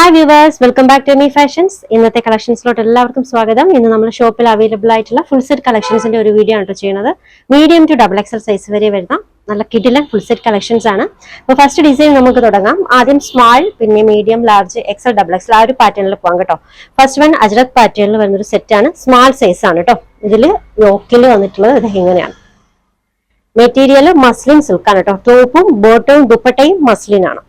Hi viewers, welcome back to Me Fashions. ഇന്നത്തെ കളക്ഷൻസിലോട്ട് എല്ലാവർക്കും സ്വാഗതം. ഇന്ന് നമ്മൾ ഷോപ്പിൽ അവൈലബിൾ ആയിട്ടുള്ള ഫുൾ സെറ്റ് കളക്ഷൻസിന്റെ ഒരു വീഡിയോ ആണ് ചെയ്യുന്നത്. Medium to double XL size വരെ വരുന്ന നല്ല കിടിലൻ ഫുൾ സെറ്റ് കളക്ഷൻസ് ആണ്. അപ്പോൾ ഫസ്റ്റ് ഡിസൈൻ നമുക്ക് തുടങ്ങാം. ആദ്യം സ്മാൾ, പിന്നെ medium, large, XL, double XL ആ ഒരു പാറ്റേണിൽ പോകാം കേട്ടോ. ഫസ്റ്റ് വൺ അജ്രക് പാറ്റേണിൽ വരുന്ന ഒരു സെറ്റ് ആണ്. സ്മാൾ സൈസ് ആണ് കേട്ടോ. ഇതിൽ യോക്കിൽ വന്നിട്ടുള്ളത് ഇത് ഇങ്ങനെയാണ്. മെറ്റീരിയൽ മസ്ലിൻ സിൽക്ക് ആണ് കേട്ടോ. ടോപ്പും ബോട്ടവും ദുപ്പട്ടയും മസ്ലിൻ ആണ്.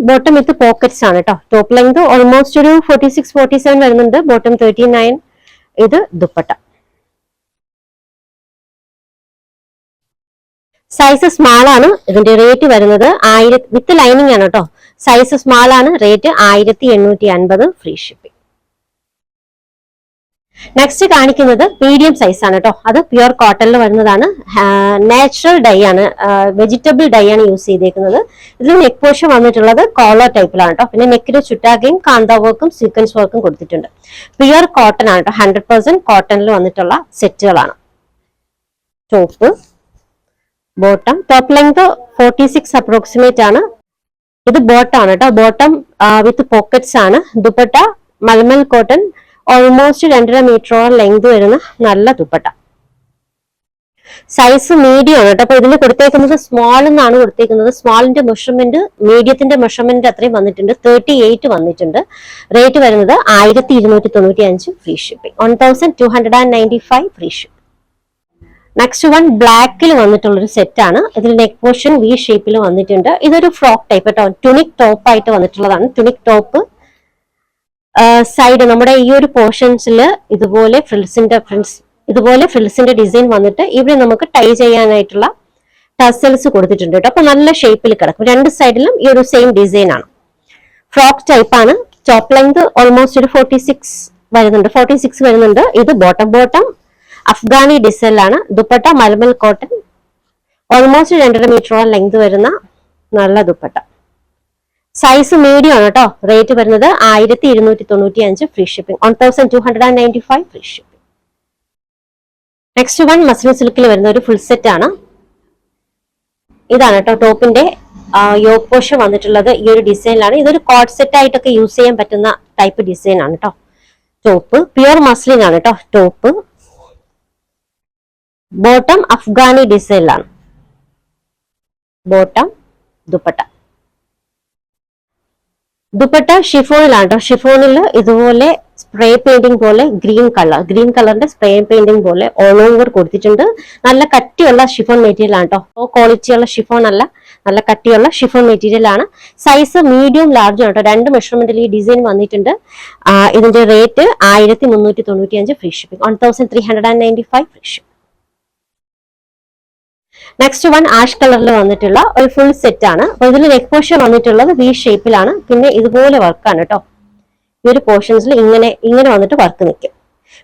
ബോട്ടം വിത്ത് പോക്കറ്റ്സ് ആണ് കേട്ടോ. ടോപ്പ് ലെങ്ത് ഓൾമോസ്റ്റ് ഒരു 46-47 വരുന്നുണ്ട്. ബോട്ടം 39. ഇത് ദുപ്പട്ട. സൈസ് സ്മാൾ ആണ്. ഇതിന്റെ റേറ്റ് വരുന്നത് 1000 വിത്ത് ലൈനിങ് ആണ് കേട്ടോ. സൈസ് സ്മാൾ ആണ്. Rate 1850 free shipping. നെക്സ്റ്റ് കാണിക്കുന്നത് മീഡിയം സൈസ് ആണ് കേട്ടോ. അത് പ്യുർ കോട്ടണിൽ വരുന്നതാണ്. നാച്ചുറൽ ഡൈ ആണ്, വെജിറ്റബിൾ ഡൈ ആണ് യൂസ് ചെയ്തേക്കുന്നത്. ഇതിൽ നെക്ക് പോർഷൻ വന്നിട്ടുള്ളത് കോളർ ടൈപ്പിലാണ് കേട്ടോ. പിന്നെ നെക്കിന് ചുറ്റാകയും കാന്ത വർക്കും സീക്വൻസ് വർക്കും കൊടുത്തിട്ടുണ്ട്. പ്യുർ കോട്ടൺ ആണ് കേട്ടോ. 100% കോട്ടണിൽ വന്നിട്ടുള്ള സെറ്റുകളാണ്. Top, bottom, top length 46 approximate ആണ്. ഇത് ബോട്ടം ആണ് കേട്ടോ. ബോട്ടം വിത്ത് പോക്കറ്റ്സ് ആണ്. ദുപ്പട്ട മൽമൽ കോട്ടൺ, ഓൾമോസ്റ്റ് 2.5 മീറ്ററോളം ലെങ്ത് വരുന്ന നല്ല ദുപ്പട്ട. സൈസ് മീഡിയം ആണ് കേട്ടോ. അപ്പൊ ഇതിന് കൊടുത്തേക്കുന്നത് സ്മോൾ എന്നാണ് കൊടുത്തേക്കുന്നത്. സ്മോളിന്റെ മെഷർമെന്റ് മീഡിയത്തിന്റെ മെഷർമെന്റ് അത്രയും വന്നിട്ടുണ്ട്. 38 വന്നിട്ടുണ്ട്. റേറ്റ് വരുന്നത് 1295 free shipping. 1295 free shipping. Next one ബ്ലാക്കിൽ വന്നിട്ടുള്ളൊരു സെറ്റ് ആണ്. ഇതിൽ നെക്ക് പോർഷൻ വി ഷേപ്പിൽ വന്നിട്ടുണ്ട്. ഇതൊരു ഫ്രോക്ക് ടൈപ്പ് കേട്ടോ. ടുണിക് ടോപ്പ് ആയിട്ട് വന്നിട്ടുള്ളതാണ്. ടുണിക് ടോപ്പ് സൈഡ് നമ്മുടെ ഈ ഒരു പോർഷൻസിൽ ഇതുപോലെ ഫ്രിൽസിന്റെ ഡിസൈൻ വന്നിട്ട് ഇവിടെ നമുക്ക് ടൈ ചെയ്യാനായിട്ടുള്ള ടസൽസ് കൊടുത്തിട്ടുണ്ട് കേട്ടോ. അപ്പൊ നല്ല ഷേപ്പിൽ കിടക്കും. രണ്ട് സൈഡിലും ഈ ഒരു സെയിം ഡിസൈൻ ആണ്. ഫ്രോക്ക് ടൈപ്പ് ആണ്. ടോപ്പ് ലെങ്ത് ഓൾമോസ്റ്റ് ഒരു 46 വരുന്നുണ്ട്. ഇത് ബോട്ടം അഫ്ഗാനി ഡിസൈനിലാണ്. ദുപ്പട്ട മൽമൽ കോട്ടൺ, ഓൾമോസ്റ്റ് 2.5 മീറ്ററോളം ലെങ്ത് വരുന്ന നല്ല ദുപ്പട്ട. സൈസ് മീഡിയം ആണ് കേട്ടോ. റേറ്റ് വരുന്നത് 1295 free shipping. 1295 free shipping. Next one muslin സിൽക്കിൽ വരുന്ന ഒരു ഫുൾ സെറ്റ് ആണ്. ഇതാണ് കേട്ടോ ടോപ്പിന്റെ യോക്ക് പോർഷൻ വന്നിട്ടുള്ളത്. ഈ ഒരു ഡിസൈനിലാണ്. ഇതൊരു കോട്ട് സെറ്റ് ആയിട്ടൊക്കെ യൂസ് ചെയ്യാൻ പറ്റുന്ന ടൈപ്പ് ഡിസൈൻ ആണ് കേട്ടോ. ടോപ്പ് പ്യുർ മസ്ലിൻ ആണ് കേട്ടോ. ടോപ്പ്, ബോട്ടം അഫ്ഗാനി ഡിസൈനിലാണ്. ബോട്ടം, ദുപ്പട്ട. ദുപ്പട്ട ഷിഫോണിലാണ് കേട്ടോ. ഷിഫോണിൽ ഇതുപോലെ സ്പ്രേ പെയിന്റിംഗ് പോലെ ഗ്രീൻ കളറിന്റെ സ്പ്രേ പെയിന്റിംഗ് പോലെ ഓൾ ഓവർ കൊടുത്തിട്ടുണ്ട്. നല്ല കട്ടിയുള്ള ഷിഫോൺ മെറ്റീരിയൽ ആണ് കേട്ടോ. ലോ ക്വാളിറ്റിയുള്ള ഷിഫോൺ അല്ല, നല്ല കട്ടിയുള്ള ഷിഫോൺ മെറ്റീരിയൽ ആണ്. സൈസ് മീഡിയം ലാർജ് ആണ് കേട്ടോ. രണ്ട് മെഷർമെന്റിൽ ഈ ഡിസൈൻ വന്നിട്ടുണ്ട്. ഇതിന്റെ rate 1395 free shipping. 1395 free shipping. Next one ash കളറിൽ വന്നിട്ടുള്ള ഒരു ഫുൾ സെറ്റ് ആണ്. അപ്പൊ ഇതിൽ നെക്ക് പോർഷൻ വന്നിട്ടുള്ളത് വി ഷേപ്പിലാണ്. പിന്നെ ഇതുപോലെ വർക്കാണ് കേട്ടോ. ഈ ഒരു പോർഷൻസിൽ ഇങ്ങനെ വന്നിട്ട് വർക്ക് നിൽക്കും.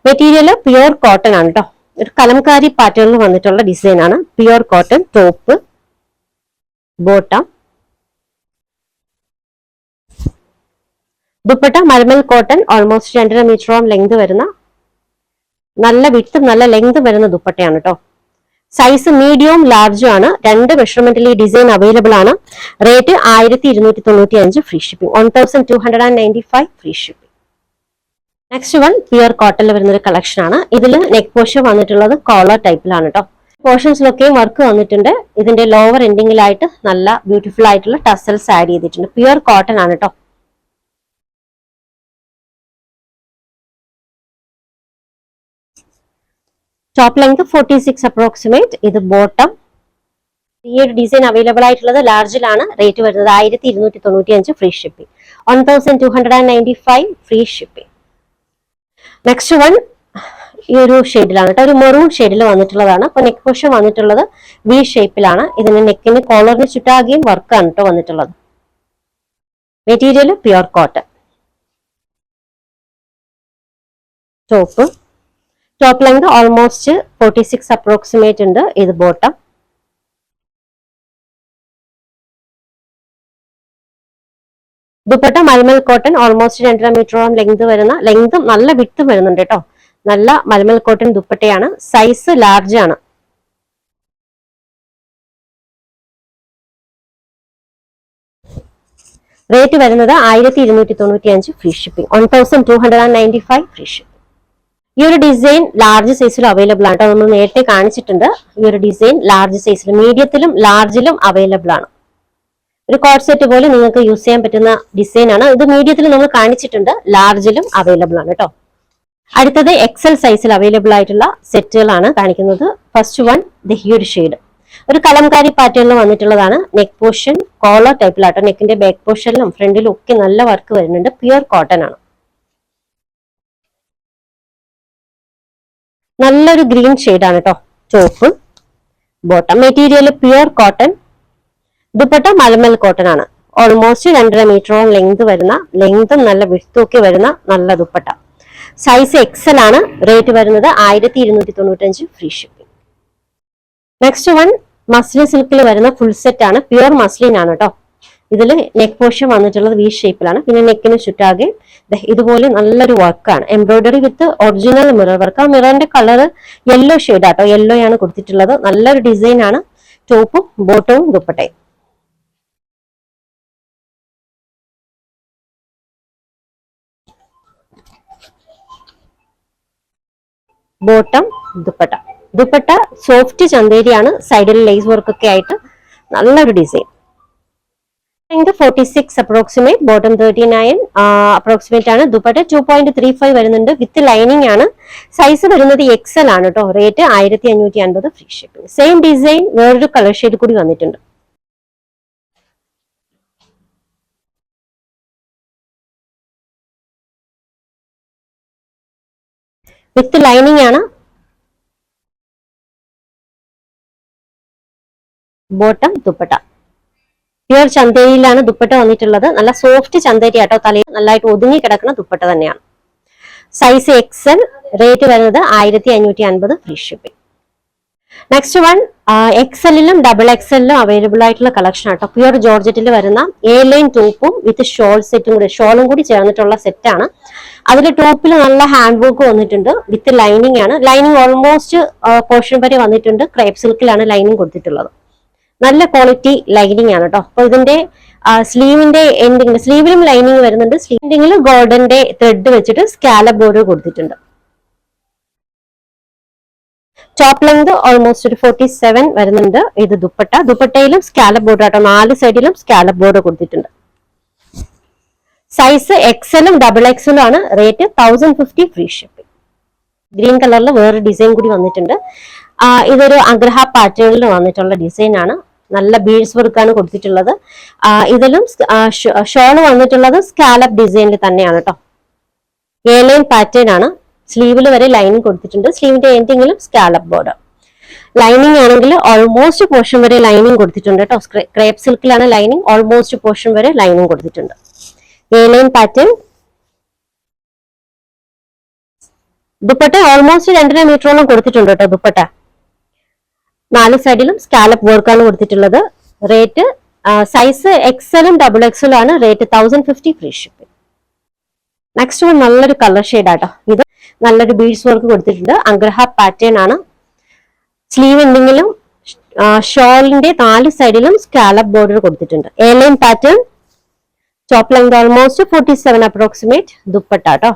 മെറ്റീരിയൽ പ്യുർ കോട്ടൺ ആണ് കേട്ടോ. ഒരു കലംകാരി പാറ്റേണിൽ വന്നിട്ടുള്ള ഡിസൈൻ ആണ്. Pure cotton. Top, bottom, dupatta മൽമൽ കോട്ടൺ, ഓൾമോസ്റ്റ് 2.5 മീറ്ററോളം ലെങ്ത് വരുന്ന നല്ല വിട്ടും നല്ല ലെങ്ത് വരുന്ന ദുപ്പട്ടയാണ് കേട്ടോ. സൈസ് മീഡിയവും ലാർജും ആണ്. രണ്ട് മെഷർമെന്റിൽ ഈ ഡിസൈൻ അവൈലബിൾ ആണ്. Rate 1295 free shipping. 1295 free shipping. Next one pure കോട്ടണിൽ വരുന്ന ഒരു കളക്ഷൻ ആണ്. ഇതിൽ നെക്ക് പോർഷൻ വന്നിട്ടുള്ളത് കോളർ ടൈപ്പിലാണ് കേട്ടോ. പോർഷൻസിലൊക്കെയും വർക്ക് വന്നിട്ടുണ്ട്. ഇതിന്റെ ലോവർ എൻഡിങ്ങിലായിട്ട് നല്ല ബ്യൂട്ടിഫുൾ ആയിട്ടുള്ള ടസൽസ് ആഡ് ചെയ്തിട്ടുണ്ട്. പ്യുർ കോട്ടൺ ആണ് കേട്ടോ. Top length 46 approximate. ഇത് ബോട്ടം. ഈ ഒരു ഡിസൈൻ അവൈലബിൾ ആയിട്ടുള്ളത് ലാർജിലാണ്. റേറ്റ് വരുന്നത് 1295 free shipping. 1295 free shipping. Next one ഈ ഒരു ഷെയ്ഡിലാണ് കേട്ടോ. ഒരു മെറൂൺ ഷെയ്ഡിൽ വന്നിട്ടുള്ളതാണ്. അപ്പൊ നെക്ക് പോർഷൻ വന്നിട്ടുള്ളത് വി ഷേപ്പിലാണ്. ഇതിന് നെക്കിന് കോളറിന് ചുറ്റാകെയും വർക്കാണ് കേട്ടോ വന്നിട്ടുള്ളത്. Material pure cotton. Top length almost 46 approximate ഉണ്ട്. ഇത് ബോട്ടം. ദുപ്പട്ട മൽമൽ കോട്ടൺ, ഓൾമോസ്റ്റ് 2.5 മീറ്ററോളം ലെങ്ത് വരുന്ന ലെങ്തും നല്ല വിട്ടും വരുന്നുണ്ട് കേട്ടോ. നല്ല മൽമൽ കോട്ടൺ ദുപ്പട്ടയാണ്. സൈസ് ലാർജ് ആണ്. റേറ്റ് വരുന്നത് 1295 ഫ്രീ ഷിപ്പിംഗ്. 1295 free shipping. ഈ ഒരു ഡിസൈൻ ലാർജ് സൈസിലും അവൈലബിൾ ആണ്. നമ്മൾ നേരത്തെ കാണിച്ചിട്ടുണ്ട്. ഈ ഒരു ഡിസൈൻ ലാർജ് സൈസിലും മീഡിയത്തിലും ലാർജിലും അവൈലബിൾ ആണ്. ഒരു കോഡ് സെറ്റ് പോലെ നിങ്ങൾക്ക് യൂസ് ചെയ്യാൻ പറ്റുന്ന ഡിസൈൻ ആണ്. ഇത് മീഡിയത്തിൽ നമ്മൾ കാണിച്ചിട്ടുണ്ട്, ലാർജിലും അവൈലബിൾ ആണ് കേട്ടോ. അടുത്തത് എക്സൽ സൈസിൽ അവൈലബിൾ ആയിട്ടുള്ള സെറ്റുകളാണ് കാണിക്കുന്നത്. ഫസ്റ്റ് വൺ ഈ ഒരു ഷെയ്ഡ് ഒരു കലംകാരി പാറ്റേണിൽ വന്നിട്ടുള്ളതാണ്. നെക്ക് പോർഷൻ കോളർ ടൈപ്പിലാട്ടോ. നെക്കിന്റെ ബാക്ക് പോർഷനിലും ഫ്രണ്ടിലും ഒക്കെ നല്ല വർക്ക് വരുന്നുണ്ട്. പ്യുർ കോട്ടൺ ആണ്. നല്ലൊരു ഗ്രീൻ ഷെയ്ഡാണ് കേട്ടോ. ചോപ്പ് bottom. Material pure cotton. Dupatta മലമൽ കോട്ടൺ ആണ്. ഓൾമോസ്റ്റ് 2.5 മീറ്ററോളം ലെങ്തും നല്ല വിഡ്ത്തും ഒക്കെ വരുന്ന നല്ല ദുപ്പട്ട. സൈസ് എക്സൽ ആണ്. റേറ്റ് വരുന്നത് 1295 free shipping. Next one muslin സിൽക്കിൽ വരുന്ന ഫുൾ സെറ്റ് ആണ്. പ്യുർ മസ്ലിൻ ആണ് കേട്ടോ. ഇതിൽ നെക്ക് പോർഷൻ വന്നിട്ടുള്ളത് വി ഷേപ്പിലാണ്. പിന്നെ നെക്കിന് ചുറ്റാകെ ഇതുപോലെ നല്ലൊരു വർക്കാണ്. Embroidery with original mirror work. ആ മിററിന്റെ കളർ യെല്ലോ ഷെയ്ഡ് ആട്ടോ. യെല്ലോ ആണ് കൊടുത്തിട്ടുള്ളത്. നല്ലൊരു ഡിസൈൻ ആണ്. ടോപ്പും ബോട്ടവും ദുപ്പട്ടയും. ബോട്ടം ദുപ്പട്ട സോഫ്റ്റ് ചന്തേരിയാണ്. സൈഡിൽ ലേസ് വർക്ക് ഒക്കെ ആയിട്ട് നല്ലൊരു ഡിസൈൻ. 46 അപ്രോക്സിമേറ്റ്. ബോട്ടം 39 അപ്രോക്സിമേറ്റ് ആണ്. ദുപ്പട്ട 2.35 വരുന്നുണ്ട്. വിത്ത് ലൈനിങ് ആണ്. സൈസ് വരുന്നത് എക്സൽ ആണ് കേട്ടോ. Rate 1550 free shipping. Same design വേറൊരു കളർ ഷെയ്ഡ് കൂടി വന്നിട്ടുണ്ട്. വിത്ത് ലൈനിങ് ആണ്. ബോട്ടം ദുപ്പട്ട പ്യുർ ചന്തേരിയിലാണ് ദുപ്പട്ട വന്നിട്ടുള്ളത്. നല്ല സോഫ്റ്റ് ചന്തേരി ആട്ടോ. തലയിൽ നല്ലതായിട്ട് ഒതുങ്ങി കിടക്കുന്ന ദുപ്പട്ട തന്നെയാണ്. Size Excel. റേറ്റ് വരുന്നത് 1550 ഫ്രീ ഷിപ്പിംഗ്. നെക്സ്റ്റ് വൺ എക്സലിലും ഡബിൾ എക്സലിലും അവൈലബിൾ ആയിട്ടുള്ള കളക്ഷൻ ആട്ടോ. പ്യുർ ജോർജറ്റിൽ വരുന്ന എ ലൈൻ ടോപ്പും വിത്ത് ഷോളും കൂടി ചേർന്നിട്ടുള്ള സെറ്റാണ്. അതിൽ ടോപ്പിൽ നല്ല ഹാൻഡ് വർക്ക് വന്നിട്ടുണ്ട്. വിത്ത് ലൈനിങ് ആണ്. ലൈനിങ് ഓൾമോസ്റ്റ് പോർഷൻ വരെ വന്നിട്ടുണ്ട്. ക്രേപ്പ് സിൽക്കിലാണ് ലൈനിങ് കൊടുത്തിട്ടുള്ളത്. നല്ല ക്വാളിറ്റി ലൈനിങ് ആണ് കേട്ടോ. അപ്പൊ ഇതിന്റെ സ്ലീവിന്റെ എൻഡിങ്ങിൽ സ്ലീവിലും ലൈനിങ് വരുന്നുണ്ട്. സ്ലീവിൽ ഗോൾഡന്റെ ത്രെഡ് വെച്ചിട്ട് സ്കാലപ്പ് ബോർഡർ കൊടുത്തിട്ടുണ്ട്. ടോപ്പ് ലെങ്ത് ഓൾമോസ്റ്റ് ഒരു 47 വരുന്നുണ്ട്. ഇത് ദുപ്പട്ടയിലും സ്കാലപ്പ് ബോർഡർ ആട്ടോ. 4 സൈഡിലും സ്കാലപ്പ് ബോർഡർ കൊടുത്തിട്ടുണ്ട്. സൈസ് എക്സലും ഡബിൾ എക്സലും ആണ്. Rate 1050 free shipping. ഗ്രീൻ കളറിൽ വേറെ ഡിസൈൻ കൂടി വന്നിട്ടുണ്ട്. ഇതൊരു അഗ്രഹ പാറ്റേണിൽ വന്നിട്ടുള്ള ഡിസൈൻ ആണ്. നല്ല ബീഡ്സ് വർക്കാണ് കൊടുത്തിട്ടുള്ളത്. ഇതിലും ഷോള് വന്നിട്ടുള്ളത് സ്കാലപ്പ് ഡിസൈനിൽ തന്നെയാണ് കേട്ടോ. എ ലൈൻ പാറ്റേൺ ആണ്. സ്ലീവിൽ വരെ ലൈനിങ് കൊടുത്തിട്ടുണ്ട്. സ്ലീവിന്റെ എൻഡിങ്ങിലും സ്കാലപ്പ് ബോർഡർ. ലൈനിങ് ആണെങ്കിൽ ഓൾമോസ്റ്റ് പോർഷൻ വരെ ലൈനിങ് കൊടുത്തിട്ടുണ്ട് കേട്ടോ. ക്രേപ്പ് സിൽക്കിലാണ് ലൈനിങ്. ഓൾമോസ്റ്റ് പോർഷൻ വരെ ലൈനിങ് കൊടുത്തിട്ടുണ്ട്. A line pattern. Dupatta almost 2.5 മീറ്ററോളം കൊടുത്തിട്ടുണ്ട് കേട്ടോ. ദുപ്പട്ട 4 സൈഡിലും സ്കാലപ്പ് വർക്കാണ് കൊടുത്തിട്ടുള്ളത്. റേറ്റ് സൈസ് എക്സലും ഡബിൾ എക്സലും ആണ്. Rate 1050 free shipping. Next one നല്ലൊരു കളർ ഷെയ്ഡ് ആട്ടോ. ഇത് നല്ലൊരു ബീഡ്സ് വർക്ക് കൊടുത്തിട്ടുണ്ട്. അഗ്രഹ പാറ്റേൺ ആണ്. സ്ലീവ് എൻഡിങ്ങിലും ഷോളിന്റെ 4 സൈഡിലും സ്കാലപ്പ് ബോർഡർ കൊടുത്തിട്ടുണ്ട്. A line pattern. Top length almost 47 approximate. Dupatta കേട്ടോ.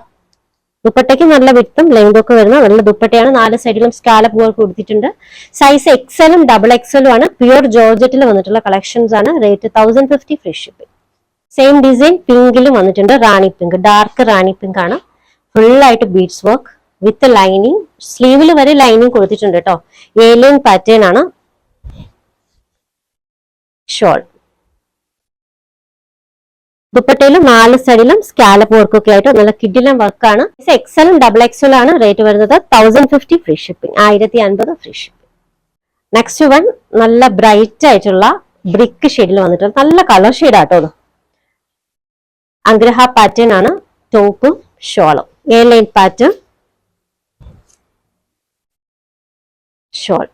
ദുപ്പട്ടയ്ക്ക് നല്ല വിട്ടും ലെങ്തും ഒക്കെ വരുന്ന നല്ല ദുപ്പട്ടയാണ്. 4 സൈഡിലും സ്കാലപ്പ് വർക്ക് കൊടുത്തിട്ടുണ്ട്. സൈസ് എക്സലും ഡബിൾ എക്സലും ആണ്. പ്യുർ ജോർജറ്റിൽ വന്നിട്ടുള്ള കളക്ഷൻസ് ആണ്. Rate 1050 free shipping. Same design പിങ്കിലും വന്നിട്ടുണ്ട്. Rani pink, dark Rani pink ആണ്. ഫുൾ ആയിട്ട് ബീഡ്സ് വർക്ക് വിത്ത് ലൈനിങ്. സ്ലീവിൽ വരെ ലൈനിങ് കൊടുത്തിട്ടുണ്ട് കേട്ടോ. എ ലൈൻ പാറ്റേൺ ആണ്. ഷോൾ. ദുപ്പട്ടയിലും 4 സൈഡിലും സ്കാലപ്പ് വർക്ക് ഒക്കെ ആയിട്ട് നല്ല കിഡിലം വർക്കാണ്. എക്സലും ഡബിൾ എക്സലും ആണ്. റേറ്റ് വരുന്നത് 1050 free shipping. 1050 free shipping. Next one നല്ല ബ്രൈറ്റ് ആയിട്ടുള്ള ബ്രിക്ക് ഷെയ്ഡിൽ വന്നിട്ട് നല്ല കളർ ഷെയ്ഡ് ആട്ടോ. അത് അഗ്രഹ പാറ്റേൺ ആണ്. ടോപ്പും ഷോളും A line pattern. Shawl.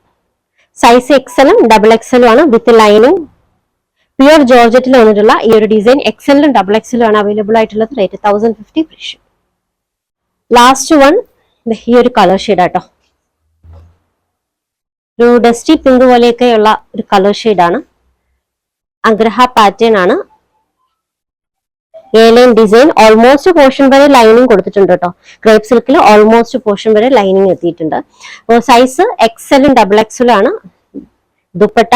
Size എക്സലും ഡബിൾ എക്സലും ആണ്. With lining. പ്യുർ ജോർജറ്റിൽ വന്നിട്ടുള്ള ഈ ഒരു ഡിസൈൻ എക്സലിലും ഡബിൾ എക്സലും ആണ് അവൈലബിൾ ആയിട്ടുള്ളത്. Rate 1050 free shipping. Last one ഈ ഒരു കളർ ഷെയ്ഡാട്ടോ, ഒരു ഡസ്റ്റി പിങ്ക് പോലെയൊക്കെയുള്ള ഒരു കളർ ഷെയ്ഡാണ്. അഗ്രഹ പാറ്റേൺ ആണ്. A-line design. ഓൾമോസ്റ്റ് പോർഷൻ വരെ ലൈനിങ് കൊടുത്തിട്ടുണ്ട് കേട്ടോ. ക്രേപ്പ് സിൽക്കിൽ ഓൾമോസ്റ്റ് പോർഷൻ വരെ ലൈനിങ് എത്തിയിട്ടുണ്ട്. സൈസ് എക്സലും ഡബിൾ എക്സലും ആണ്. ദുപ്പട്ട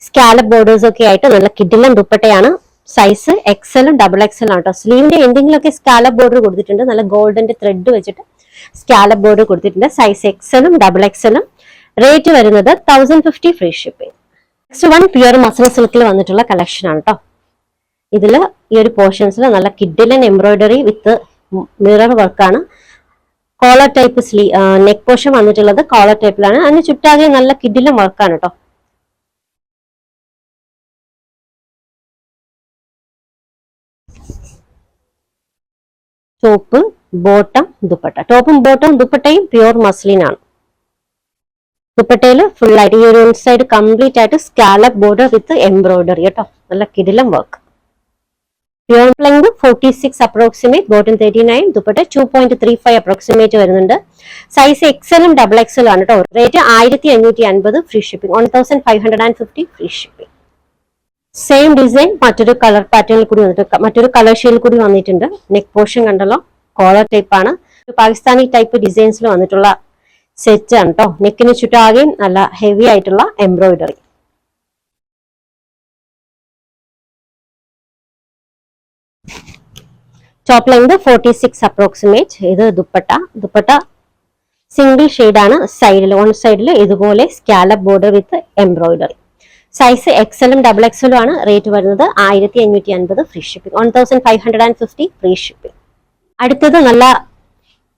സ്കാലപ്പ് ബോർഡേഴ്സ് ഒക്കെ ആയിട്ട് നല്ല കിടിലൻ ദുപ്പട്ടയാണ്. സൈസ് എക്സലും ഡബിൾ എക്സലും ആണ് കേട്ടോ. സ്ലീവിന്റെ എന്തെങ്കിലുമൊക്കെ സ്കാലപ്പ് ബോർഡർ കൊടുത്തിട്ടുണ്ട്. നല്ല ഗോൾഡന്റെ ത്രെഡ് വെച്ചിട്ട് സ്കാലപ്പ് ബോർഡർ കൊടുത്തിട്ടുണ്ട്. സൈസ് എക്സലും ഡബിൾ എക്സലും. റേറ്റ് വരുന്നത് 1050 free shipping. Next one pure muslin സിൽക്കിൽ വന്നിട്ടുള്ള കളക്ഷൻ ആണ് കേട്ടോ. ഇതിൽ ഈ ഒരു പോർഷൻസിൽ നല്ല കിഡിലൻ എംബ്രോയിഡറി വിത്ത് മിറർ വർക്കാണ്. കോളർ ടൈപ്പ് നെക്ക് പോർഷൻ വന്നിട്ടുള്ളത് കോളർ ടൈപ്പിലാണ്. അതിന് ചുറ്റാകെ നല്ല കിഡിലൻ വർക്കാണ് കേട്ടോ. Top bottom dupatta. ടോപ്പും ബോട്ടം ദുപ്പട്ടയും പ്യുവർ മസ്ലിൻ ആണ്. ദുപ്പട്ടയില് ഫുൾ ആയിട്ട് ഈ ഒരു സൈഡ് കംപ്ലീറ്റ് ആയിട്ട് സ്കാലപ്പ് ബോർഡർ വിത്ത് എംബ്രോയിഡറി കേട്ടോ. നല്ല കിടിലം work. Pure length 46 approximate, bottom 39, dupatta 2.35 approximate വരുന്നുണ്ട്. സൈസ് എക്സലും ഡബിൾ എക്സലും ആണ് കേട്ടോ. Rate 1550 free shipping. 1550 free shipping. Same design മറ്റൊരു കളർ പാറ്റേണിൽ കൂടി വന്നിട്ട് മറ്റൊരു കളർ ഷെയ്ഡിൽ കൂടി വന്നിട്ടുണ്ട്. നെക്ക് പോർഷൻ കണ്ടല്ലോ, കോളർ ടൈപ്പ് ആണ്. പാകിസ്ഥാനി ടൈപ്പ് ഡിസൈൻസിൽ വന്നിട്ടുള്ള സെറ്റ് ആണ് കേട്ടോ. നെക്കിന് ചുറ്റാകെ നല്ല ഹെവി ആയിട്ടുള്ള എംബ്രോയിഡറി. Top length 46 approximate. ഇത് ദുപ്പട്ട സിംഗിൾ ഷെയ്ഡാണ്. സൈഡിൽ വൺ സൈഡിൽ ഇതുപോലെ scallop border with embroidery. Size എക്സലും ഡബിൾ എക്സലും ആണ്. റേറ്റ് വരുന്നത് 1550 ഫ്രീ ഷിപ്പിംഗ്. 1550 free shipping. അടുത്തത് നല്ല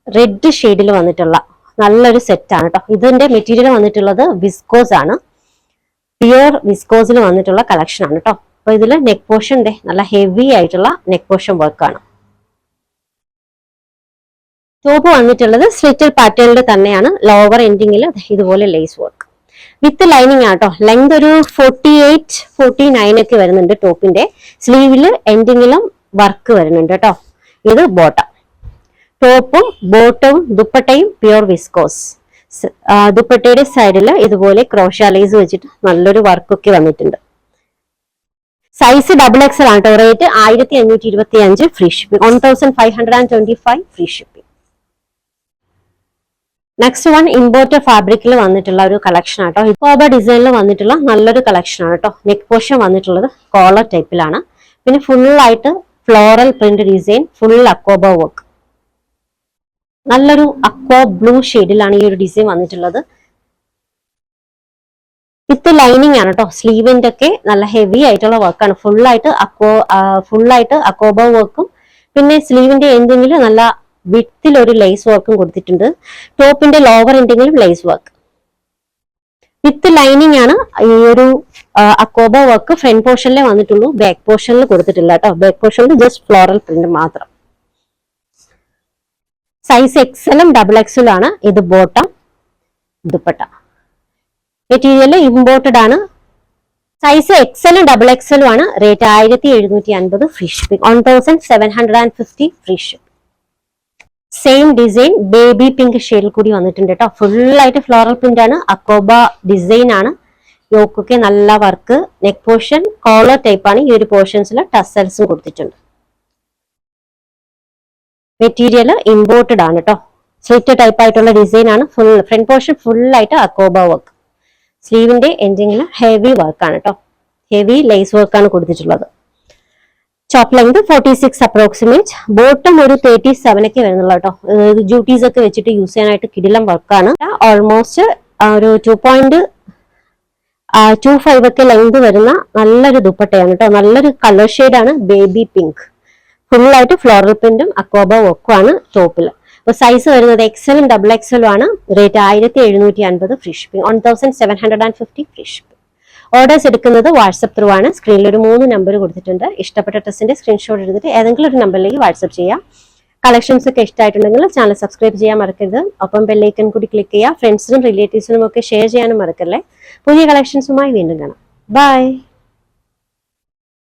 റെഡ് ഷെയ്ഡിൽ വന്നിട്ടുള്ള നല്ലൊരു സെറ്റ് ആണ് കേട്ടോ. ഇതിന്റെ മെറ്റീരിയൽ വന്നിട്ടുള്ളത് വിസ്കോസ് ആണ്. പ്യുവർ വിസ്കോസിൽ വന്നിട്ടുള്ള കളക്ഷൻ ആണ് കേട്ടോ. അപ്പൊ ഇതിൽ നെക്ക് പോർഷൻ നല്ല ഹെവി ആയിട്ടുള്ള നെക്ക് പോർഷൻ വർക്കാണ്. ടോപ്പ് വന്നിട്ടുള്ളത് സ്ലിറ്റൽ പാറ്റേണിൽ തന്നെയാണ്. ലോവർ എൻഡിങ്ങിൽ ഇതുപോലെ ലേസ് വർക്ക് വിത്ത് ലൈനിങ് ആട്ടോ. ലെങ്ത് ഒരു 48, 49 ഒക്കെ വരുന്നുണ്ട് ടോപ്പിന്റെ. സ്ലീവില് എൻഡിങ്ങിലും വർക്ക് വരുന്നുണ്ട് കേട്ടോ. ഇത് ബോട്ടം. ടോപ്പും ബോട്ടവും ദുപ്പട്ടയും പ്യുവർ വിസ്കോസ്. ദുപ്പട്ടയുടെ സൈഡിൽ ഇതുപോലെ ക്രോഷ ലേസ് വെച്ചിട്ട് നല്ലൊരു വർക്കൊക്കെ വന്നിട്ടുണ്ട്. സൈസ് ഡബിൾ എക്സൽ ആണ് കേട്ടോ. Rate 1525 free shipping. 1525 free shipping. Next one imported ഫാബ്രിക്കിൽ വന്നിട്ടുള്ള ഒരു കളക്ഷൻ ആട്ടോ. ഇക്കോബ ഡിസൈനിൽ വന്നിട്ടുള്ള നല്ലൊരു കളക്ഷൻ ആണ് കേട്ടോ. നെക്ക് പോർഷൻ വന്നിട്ടുള്ളത് കോളർ ടൈപ്പിലാണ്. പിന്നെ ഫുൾ ആയിട്ട് ഫ്ലോറൽ പ്രിന്റ് ഡിസൈൻ, ഫുൾ അക്കോബ വർക്ക്. നല്ലൊരു അക്വ ബ്ലൂ ഷെയ്ഡിലാണ് ഈ ഒരു ഡിസൈൻ വന്നിട്ടുള്ളത്. വിത്ത് ലൈനിങ് ആണ് കേട്ടോ. സ്ലീവിന്റെ ഒക്കെ നല്ല ഹെവി ആയിട്ടുള്ള വർക്കാണ്. ഫുൾ ആയിട്ട് അക്കോബ വർക്കും പിന്നെ സ്ലീവിന്റെ എന്തെങ്കിലും നല്ല വിത്തിൽ ഒരു ലേസ് വർക്കും കൊടുത്തിട്ടുണ്ട്. ടോപ്പിന്റെ ലോവർ എന്തെങ്കിലും ലേസ് വർക്ക് വിത്ത് ലൈനിങ് ആണ്. ഈ ഒരു അക്കോബ വർക്ക് ഫ്രണ്ട് പോർഷനിലേ വന്നിട്ടുള്ളൂ, ബാക്ക് പോർഷനിൽ കൊടുത്തിട്ടില്ല കേട്ടോ. ബാക്ക് പോർഷനിൽ ജസ്റ്റ് ഫ്ലോറൽ പ്രിന്റ് മാത്രം. സൈസ് എക്സലും ഡബിൾ എക്സലും ആണ്. ഇത് ബോട്ടം ദുപ്പട്ട. മെറ്റീരിയൽ ഇമ്പോർട്ടഡ് ആണ്. സൈസ് എക്സലും ഡബിൾ എക്സലും ആണ്. Rate 1750 free shipping. 1750 free shipping. Same design baby pink ഷെയ്ഡിൽ കൂടി വന്നിട്ടുണ്ട് കേട്ടോ. ഫുൾ ആയിട്ട് ഫ്ലോറൽ പ്രിന്റ് ആണ്. അക്കോബ ഡിസൈൻ ആണ്. യോക്കൊക്കെ നല്ല work. Neck portion collar type ആണ്. ഈ ഒരു പോർഷൻസിൽ ടസൽസും കൊടുത്തിട്ടുണ്ട്. മെറ്റീരിയൽ ഇമ്പോർട്ടഡ് ആണ് കേട്ടോ. സ്ലിറ്റ് ടൈപ്പ് ആയിട്ടുള്ള ഡിസൈൻ ആണ്. ഫുൾ ഫ്രണ്ട് പോർഷൻ ഫുൾ ആയിട്ട് അക്കോബ വർക്ക്. സ്ലീവിന്റെ എൻഡിങ്ങിൽ ഹെവി വർക്കാണ് കേട്ടോ. ഹെവി ലേസ് വർക്കാണ് കൊടുത്തിട്ടുള്ളത്. Top length 46 approximate. ബോട്ടം ഒരു 37 ഒക്കെ വരുന്നുള്ളൂ കേട്ടോ. ഡ്യൂട്ടീസ് ഒക്കെ വെച്ചിട്ട് യൂസ് ചെയ്യാനായിട്ട് കിടിലം വർക്കാണ്. ഓൾമോസ്റ്റ് ഒരു 2.25 ഒക്കെ ലെങ്ത് വരുന്ന നല്ലൊരു ദുപ്പട്ടയാണ് കേട്ടോ. നല്ലൊരു കളർ ഷെയ്ഡാണ് ബേബി പിങ്ക്. ഫുൾ ആയിട്ട് ഫ്ലോറൽ പ്രിന്റും അക്കോബ വർക്കും ആണ് ടോപ്പിൽ. അപ്പൊ സൈസ് വരുന്നത് എക്സലും ഡബിൾ എക്സലും ആണ്. Rate 1750 free shipping. 1750 free shipping. Orders എടുക്കുന്നത് വാട്സപ്പ് ത്രൂ ആണ്. സ്ക്രീനിൽ ഒരു 3 നമ്പർ കൊടുത്തിട്ടുണ്ട്. ഇഷ്ടപ്പെട്ട ഡ്രസ്സിന്റെ സ്ക്രീൻഷോട്ട് എടുത്തിട്ട് ഏതെങ്കിലും ഒരു നമ്പറിലേക്ക് വാട്സപ്പ് ചെയ്യാം. കളക്ഷൻസ് ഒക്കെ ഇഷ്ടമായിട്ടുണ്ടെങ്കിൽ ചാനൽ സബ്സ്ക്രൈബ് ചെയ്യാൻ മറക്കരുത്. ഒപ്പം ബെല്ലൈക്കൺ കൂടി ക്ലിക്ക് ചെയ്യുക. ഫ്രണ്ട്സിനും റിലേറ്റീവ്സിനും ഒക്കെ ഷെയർ ചെയ്യാനും മറക്കല്ലേ. പുതിയ കളക്ഷൻസുമായി വീണ്ടും കാണാം. ബൈ.